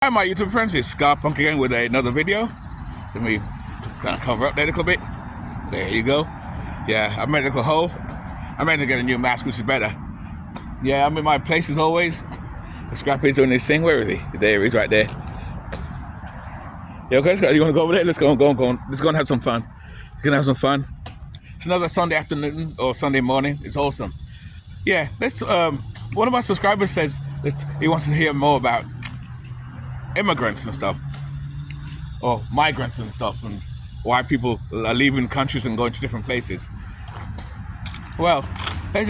Hi my YouTube friends, it's Punk again with another video. Let me kind of cover up there a little bit. There you go. Yeah, I made a little hole. I managed to get a new mask, which is better. Yeah, I'm in my place as always. Scrappy's doing this thing. Where is he? There he is, right there. Yeah, okay, you want to go over there? Let's go. Let's go and have some fun. We're gonna have some fun. It's another Sunday afternoon or Sunday morning. It's awesome. Yeah, let's. One of our subscribers says that he wants to hear more about immigrants and stuff, or migrants and stuff, and why people are leaving countries and going to different places. Well, I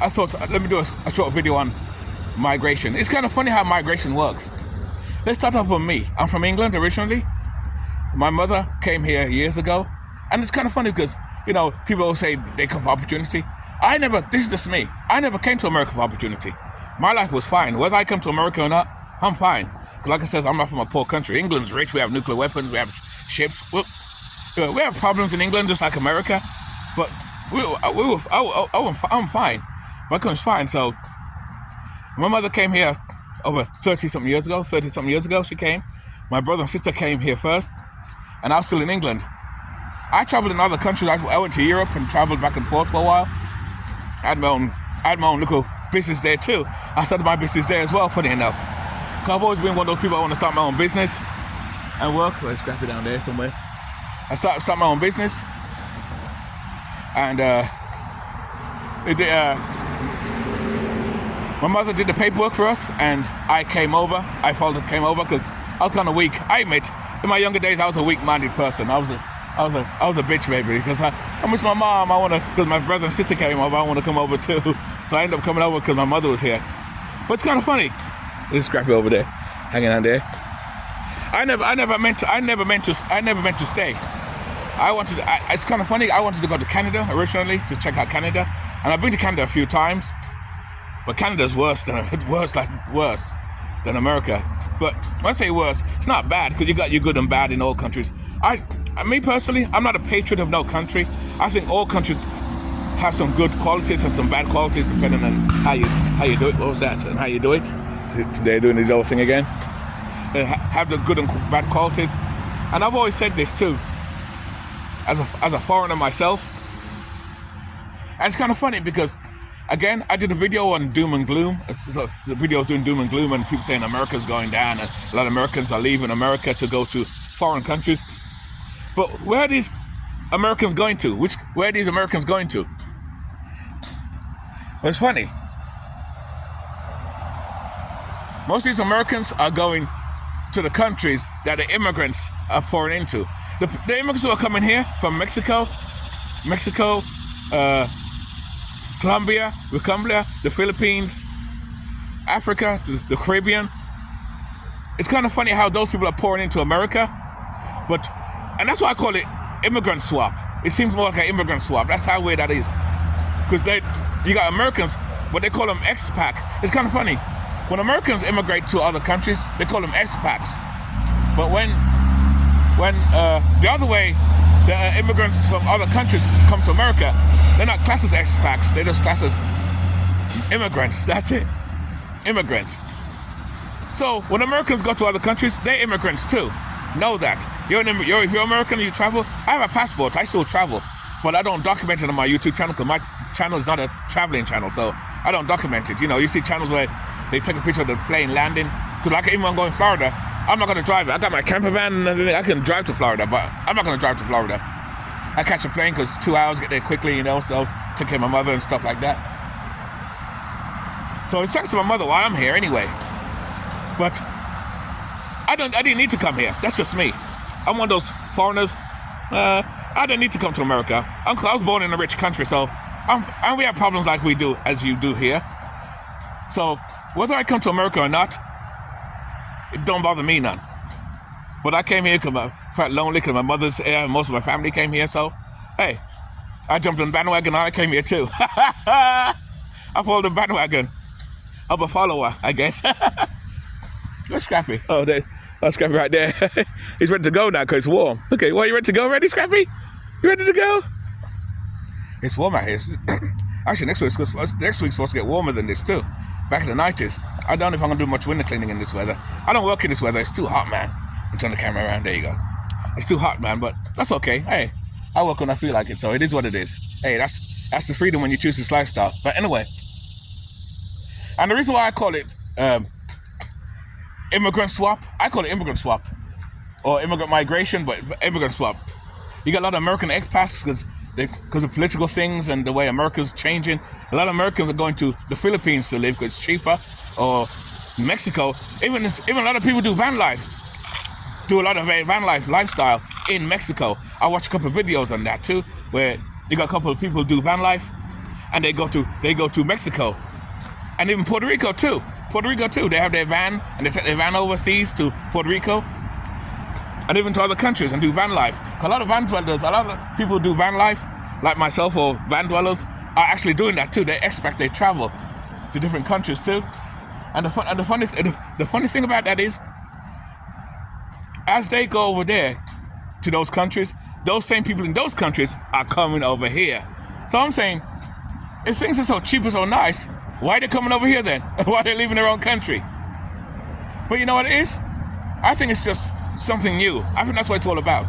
thought let me do a short video on migration. It's kind of funny how migration works. Let's start off with me. I'm from England originally. My mother came here years ago, and it's kind of funny because, you know, people will say they come for opportunity. This is just me. I never came to America for opportunity. My life was fine. Whether I come to America or not, I'm fine. Like I said, I'm not from a poor country. England's rich. We have nuclear weapons. We have ships. We have problems in England, just like America. But I'm fine. My country's fine. So my mother came here over 30-something years ago. She came. My brother and sister came here first, and I was still in England. I traveled in other countries. I went to Europe and traveled back and forth for a while. I had my own little business there too. I started my business there as well, funny enough. I've always been one of those people. I want to start my own business and work. Let's scrap it down there somewhere. I started my own business, and my mother did the paperwork for us, and I came over. I came over because I was kind of weak. I admit, in my younger days, I was a weak-minded person. I was a bitch baby because I miss my mom. Because my brother and sister came over. I want to come over too. So I ended up coming over because my mother was here. But it's kind of funny. There's Scrappy over there, hanging on there. I never meant to stay. It's kind of funny. I wanted to go to Canada originally to check out Canada, and I've been to Canada a few times, but Canada's worse than America. But when I say worse, it's not bad because you got your good and bad in all countries. Me personally, I'm not a patriot of no country. I think all countries have some good qualities and some bad qualities depending on how you do it. What was that? And how you do it. They're doing this whole thing again. They have the good and bad qualities, and I've always said this too. As a foreigner myself, and it's kind of funny because, again, I did a video on doom and gloom. So the video was doing doom and gloom, and people saying America's going down, and a lot of Americans are leaving America to go to foreign countries. But where are these Americans going to? Where are these Americans going to? It's funny. Most of these Americans are going to the countries that the immigrants are pouring into. The immigrants who are coming here from Mexico, Colombia, the Philippines, Africa, the Caribbean. It's kind of funny how those people are pouring into America, and that's why I call it immigrant swap. It seems more like an immigrant swap. That's how weird that is. Because you got Americans, but they call them expat. It's kind of funny. When Americans immigrate to other countries, they call them expats. But when the other way, the immigrants from other countries come to America, they're not classed as expats. They're just classed as immigrants. That's it. Immigrants. So when Americans go to other countries, they're immigrants too. Know that. If you're American and you travel, I have a passport. I still travel. But I don't document it on my YouTube channel because my channel is not a traveling channel. So I don't document it. You know, you see channels where they take a picture of the plane landing. Because like even when I'm going to Florida, I'm not going to drive it. I got my camper van and everything. I can drive to Florida, but I'm not going to drive to Florida. I catch a plane because 2 hours, get there quickly, you know, so take care of my mother and stuff like that. So it's thanks to my mother while I'm here anyway. But I didn't need to come here. That's just me. I'm one of those foreigners. I didn't need to come to America. I was born in a rich country, so and we have problems like we do, as you do here. So whether I come to America or not, it don't bother me none. But I came here because I felt lonely because my mother's here and most of my family came here. So, hey, I jumped on the bandwagon and I came here too. I followed the bandwagon. I'm a follower, I guess. Where's Scrappy? Oh, that's Scrappy right there. He's ready to go now because it's warm. Okay, well, you ready to go already, Scrappy? You ready to go? It's warm out here. Actually, next week's supposed to get warmer than this too. back in the 90s. I don't know if I'm going to do much window cleaning in this weather. I don't work in this weather. It's too hot, man. I'll turn the camera around. There you go. It's too hot, man, but that's okay. Hey, I work when I feel like it, so it is what it is. Hey, that's the freedom when you choose this lifestyle. But anyway, and the reason why I call it immigrant swap, I call it immigrant swap, or immigrant migration, but immigrant swap. You got a lot of American expats because of political things and the way America's changing. A lot of Americans are going to the Philippines to live because it's cheaper, or Mexico. Even a lot of people do van life. Do a lot of van life lifestyle in Mexico. I watched a couple of videos on that too, where you got a couple of people do van life, and they go to Mexico, and even Puerto Rico too. They have their van, and they take their van overseas to Puerto Rico, and even to other countries and do van life. A lot of van dwellers, a lot of people who do van life, like myself or van dwellers, are actually doing that too. They expect they travel to different countries too. And the funniest thing about that is, as they go over there to those countries, those same people in those countries are coming over here. So I'm saying, if things are so cheap and so nice, why are they coming over here then? Why are they leaving their own country? But you know what it is? I think it's just something new. I think that's what it's all about.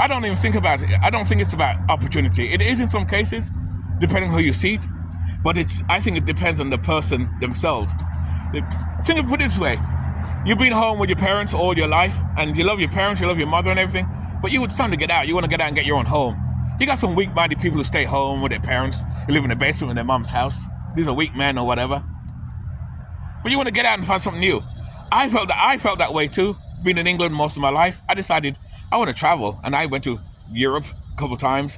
I don't even think about it. I don't think it's about opportunity. It is in some cases, depending on who you see it. But I think it depends on the person themselves. Think of it this way. You've been home with your parents all your life, and you love your parents, you love your mother and everything, but it's time to get out. You want to get out and get your own home. You got some weak-minded people who stay home with their parents, who live in the basement in their mom's house. These are weak men or whatever. But you want to get out and find something new. I felt that way too. Been in England most of my life. I decided I want to travel, and I went to Europe a couple of times.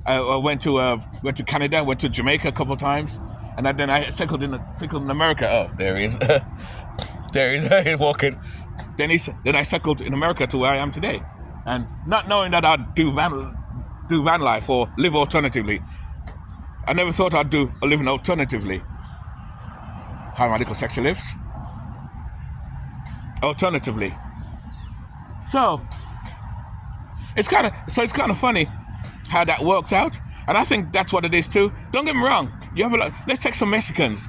I went to Canada, went to Jamaica a couple of times, and then I settled in America. Oh, there he is. There he is. He's walking. Then I settled in America to where I am today, and not knowing that I'd do van life or live alternatively. I never thought I'd do a living alternatively. How my little sexy lift. Alternatively. So it's kind of funny how that works out, and I think that's what it is too. Don't get me wrong. Let's take some Mexicans.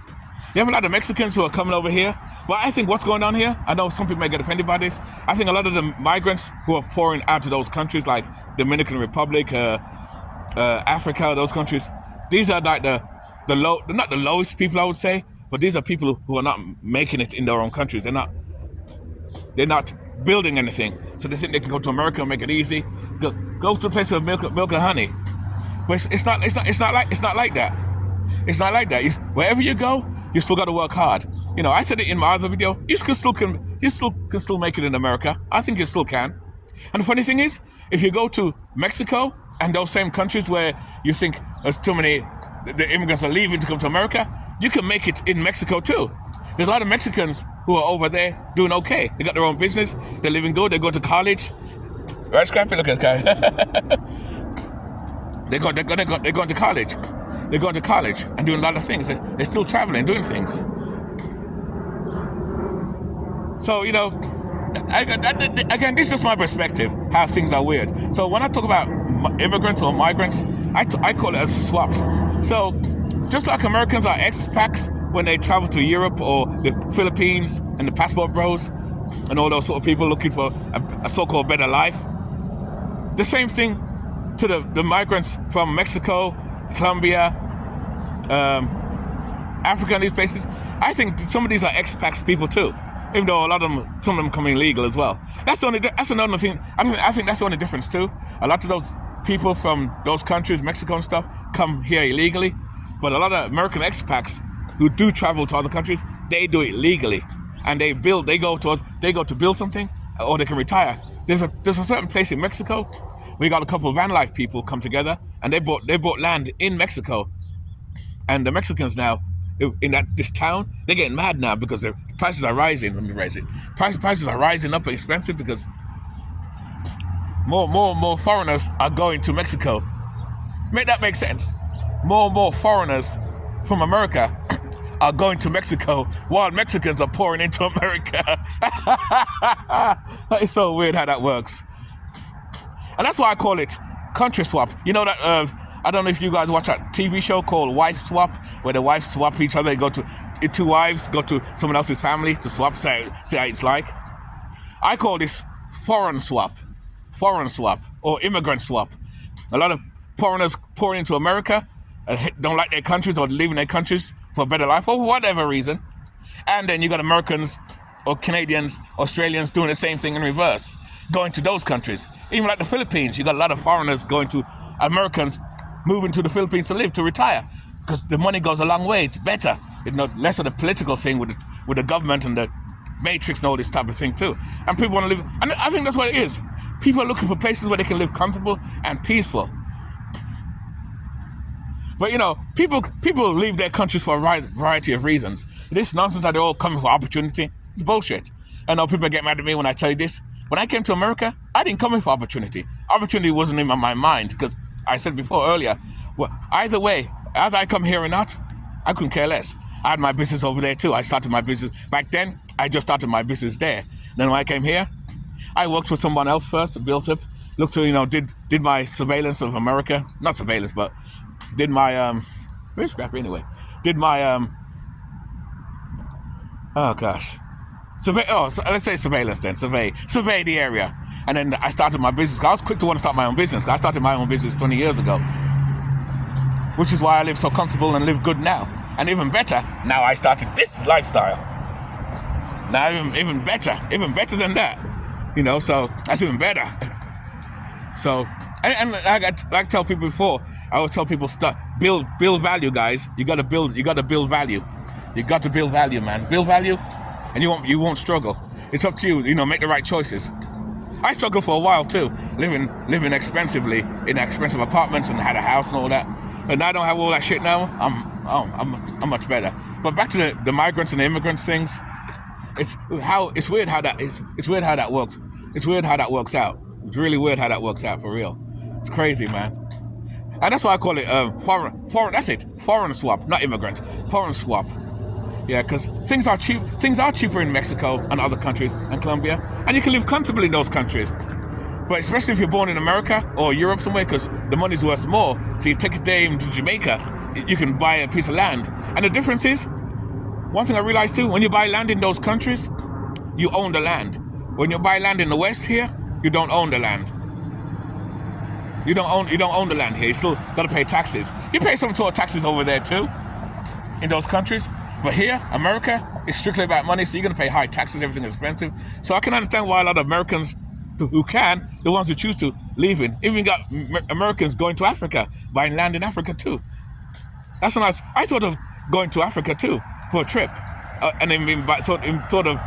You have a lot of Mexicans who are coming over here. But I think what's going on here, I know some people may get offended by this. I think a lot of the migrants who are pouring out to those countries like Dominican Republic, Africa, those countries, these are like not the lowest people, I would say, but these are people who are not making it in their own countries. They're not building anything, so they think they can go to America and make it easy. Go to a place with milk and honey, but it's not like that. It's not like that. Wherever you go, you still got to work hard. You know, I said it in my other video. You still can make it in America. I think you still can. And the funny thing is, if you go to Mexico and those same countries where you think there's too many, the immigrants are leaving to come to America, you can make it in Mexico too. There's a lot of Mexicans who are over there doing okay. They got their own business. They're living good. They go to college. Right, Scrappy? Look at this guy. They're going to college. They're going to college and doing a lot of things. They're still traveling, doing things. So, you know, again, this is just my perspective, how things are weird. So when I talk about immigrants or migrants, I call it as swaps. So just like Americans are expats when they travel to Europe or the Philippines and the passport bros and all those sort of people looking for a so-called better life, the same thing to the migrants from Mexico, Colombia, Africa and these places. I think some of these are expats people too. Even though some of them come in legal as well. That's another thing. I think that's the only difference too. A lot of those people from those countries, Mexico and stuff, come here illegally. But a lot of American expats who do travel to other countries, they do it legally, and they go to build something, or they can retire. There's a certain place in Mexico. We got a couple of van life people come together, and they bought land in Mexico, and the Mexicans now, in this town, they're getting mad now because the prices are rising. Let me raise it. Prices are rising up and expensive because more foreigners are going to Mexico. Make that make sense? More foreigners from America are going to Mexico while Mexicans are pouring into America. That is so weird how that works. And that's why I call it country swap. You know that, I don't know if you guys watch that TV show called Wife Swap. where the wives swap each other. They go to two wives, go to someone else's family to swap, see how it's like. I call this foreign swap, or immigrant swap. A lot of foreigners pouring into America, don't like their countries or leaving their countries for a better life, or whatever reason. And then you got Americans or Canadians, Australians doing the same thing in reverse, going to those countries. Even like the Philippines, you got a lot of foreigners going to Americans, moving to the Philippines to live, to retire, because the money goes a long way. It's better, less of the political thing with the government and the matrix and all this type of thing too. And people want to live, and I think that's what it is. People are looking for places where they can live comfortable and peaceful. But people leave their countries for a variety of reasons. This nonsense that they're all coming for opportunity, it's bullshit. I know people get mad at me when I tell you this. When I came to America, I didn't come here for opportunity. Opportunity wasn't in my mind, because I said before earlier, well, either way, either I come here or not, I couldn't care less. I had my business over there too. I started my business back then. I just started my business there. Then when I came here, I worked for someone else first, built up, looked to, did my surveillance of America. Not surveillance, but did my, where's Scrappy anyway? Did my, oh gosh. Let's say surveillance then, survey the area. And then I started my business. I was quick to want to start my own business. I started my own business 20 years ago. Which is why I live so comfortable and live good now. And even better, now I started this lifestyle. Now even better than that. So that's even better. So, and like I tell people before, I always tell people, build value, guys. You gotta build value. You got to build value, man. Build value, and you won't struggle. It's up to you. Make the right choices. I struggled for a while too, living expensively in expensive apartments and had a house and all that. But now I don't have all that shit now. I'm much better. But back to the migrants and the immigrants things. It's weird how that is. It's weird how that works. It's weird how that works out. It's really weird how that works out, for real. It's crazy, man. And that's why I call it foreign. That's it. Foreign swap, not immigrant. Foreign swap. Yeah, because things are cheap. Things are cheaper in Mexico and other countries and Colombia, and you can live comfortably in those countries. But especially if you're born in America or Europe somewhere, because the money's worth more. So you take a day to Jamaica, you can buy a piece of land. And the difference is, one thing I realized too, when you buy land in those countries, you own the land. When you buy land in the West here, you don't own the land. You don't own the land here. You still got to pay taxes. You pay some sort of taxes over there too, in those countries. But here, America, it's strictly about money, so you're going to pay high taxes, everything is expensive. So I can understand why a lot of Americans who can, the ones who choose to, leaving. Even got Americans going to Africa, buying land in Africa too. That's when I thought of going to Africa too, for a trip. And then sort of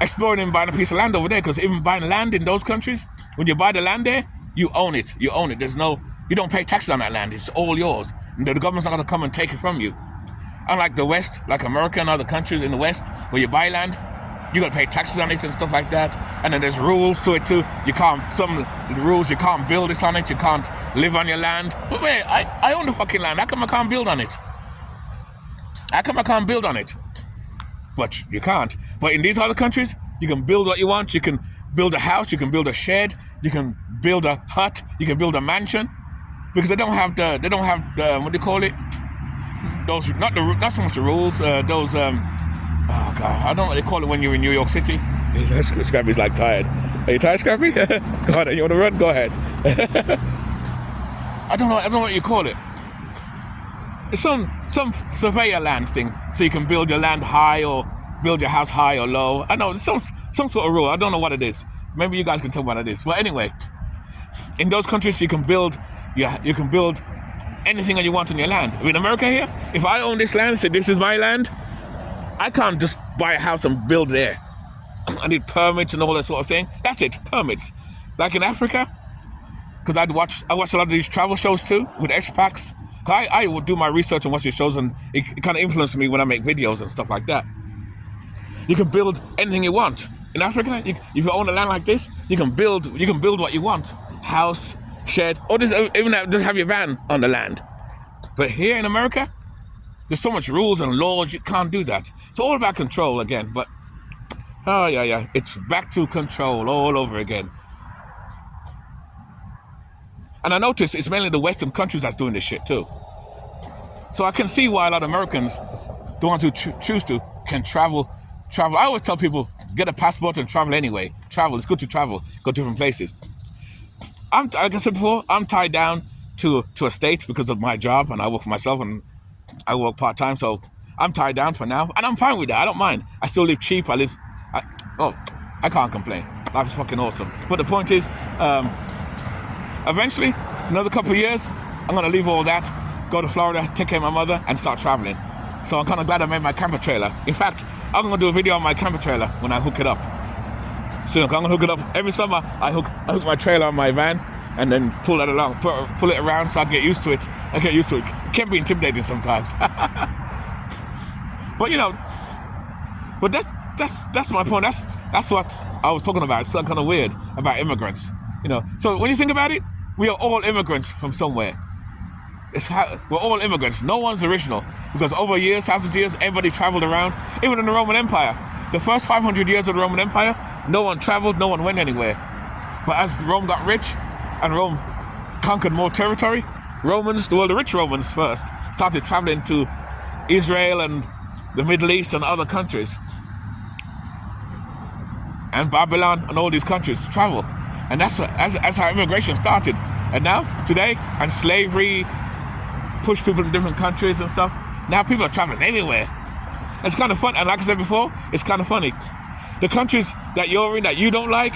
exploring and buying a piece of land over there, because even buying land in those countries, when you buy the land there, you own it. You don't pay taxes on that land. It's all yours. And the government's not going to come and take it from you. Unlike the West, like America and other countries in the West, where you buy land, you got to pay taxes on it and stuff like that. And then there's rules to it too. You can't build this on it. You can't live on your land. But wait, I own the fucking land. How come I can't build on it? But you can't. But in these other countries, you can build what you want. You can build a house. You can build a shed. You can build a hut. You can build a mansion, because they don't have the what do you call it? Those not so much the rules. Oh god, I don't know what they call it when you're in New York City. Scrappy's like tired. Are you tired, Scrappy? Go ahead. You want to run? Go ahead. I don't know what you call it. It's some surveyor land thing, so you can build your land high or build your house high or low. I know, some sort of rule. I don't know what it is. Maybe you guys can tell me what it is. But anyway, in those countries you can build anything that you want on your land. In America here, if I own this land, say this is my land, I can't just buy a house and build there. I need permits and all that sort of thing. That's it, permits. Like in Africa, because I watch a lot of these travel shows too with expats. I will do my research and watch these shows, and it kind of influences me when I make videos and stuff like that. You can build anything you want. In Africa, if you own a land like this, you can build what you want. House, shed, or just have your van on the land. But here in America, there's so much rules and laws, you can't do that. It's all about control again, but it's back to control all over again. And I notice it's mainly the Western countries that's doing this shit too. So I can see why a lot of Americans, the ones who choose to, can travel. I always tell people, get a passport and travel anyway. Travel, it's good to travel, go to different places. Like I said before, I'm tied down to a state because of my job, and I work for myself, and I work part-time, so I'm tied down for now, and I'm fine with that. I don't mind. I still live cheap. I can't complain. Life is fucking awesome. But the point is, eventually, another couple of years, I'm going to leave all that, go to Florida, take care of my mother, and start traveling. So I'm kind of glad I made my camper trailer. In fact, I'm going to do a video on my camper trailer when I hook it up. So I'm going to hook it up. Every summer, I hook my trailer on my van and then pull it along, pull it around so I get used to it. It can be intimidating sometimes. But, you know, but that's my point. That's what I was talking about. It's kind of weird about immigrants, you know. So when you think about it, we are all immigrants from somewhere. We're all immigrants. No one's original, because over years, thousands of years, everybody traveled around. Even in the Roman Empire, the first 500 years of the Roman Empire, no one traveled, no one went anywhere. But as Rome got rich and Rome conquered more territory, the rich Romans first, started traveling to Israel and the Middle East and other countries. And Babylon and all these countries travel. And that's how immigration started. And now, today, and slavery pushed people in different countries and stuff. Now people are traveling everywhere. It's kind of fun. And like I said before, it's kind of funny. The countries that you're in that you don't like,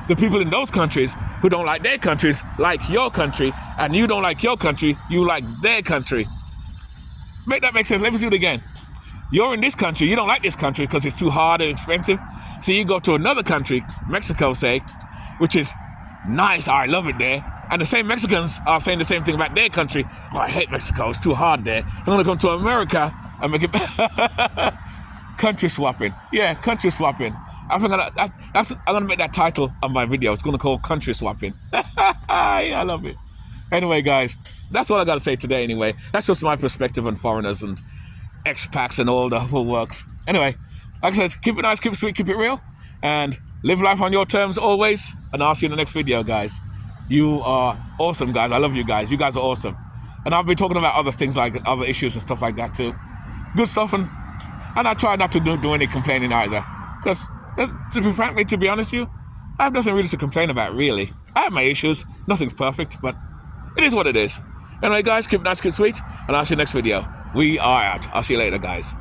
the people in those countries who don't like their countries like your country, and you don't like your country, you like their country. Make that make sense? Let me do it again. You're in this country, you don't like this country because it's too hard and expensive. So you go to another country, Mexico, say, which is nice, I love it there. And the same Mexicans are saying the same thing about their country. Oh, I hate Mexico, it's too hard there. So I'm gonna come to America and make it country swapping. Yeah, country swapping. I'm gonna make that title of my video. It's gonna call country swapping. Yeah, I love it. Anyway, guys, that's all I gotta say today anyway. That's just my perspective on foreigners and expats and all the whole works. Anyway, like I said, keep it nice, keep it sweet, keep it real, and live life on your terms always. And I'll see you in the next video, guys. You are awesome, guys. I love you guys. You guys are awesome. And I'll be talking about other things, like other issues and stuff like that too. Good stuff, and I try not to do any complaining either. Because, to be honest with you, I have nothing really to complain about, really. I have my issues. Nothing's perfect, but it is what it is. Anyway, guys, keep it nice, keep it sweet, and I'll see you next video. We are out. I'll see you later, guys.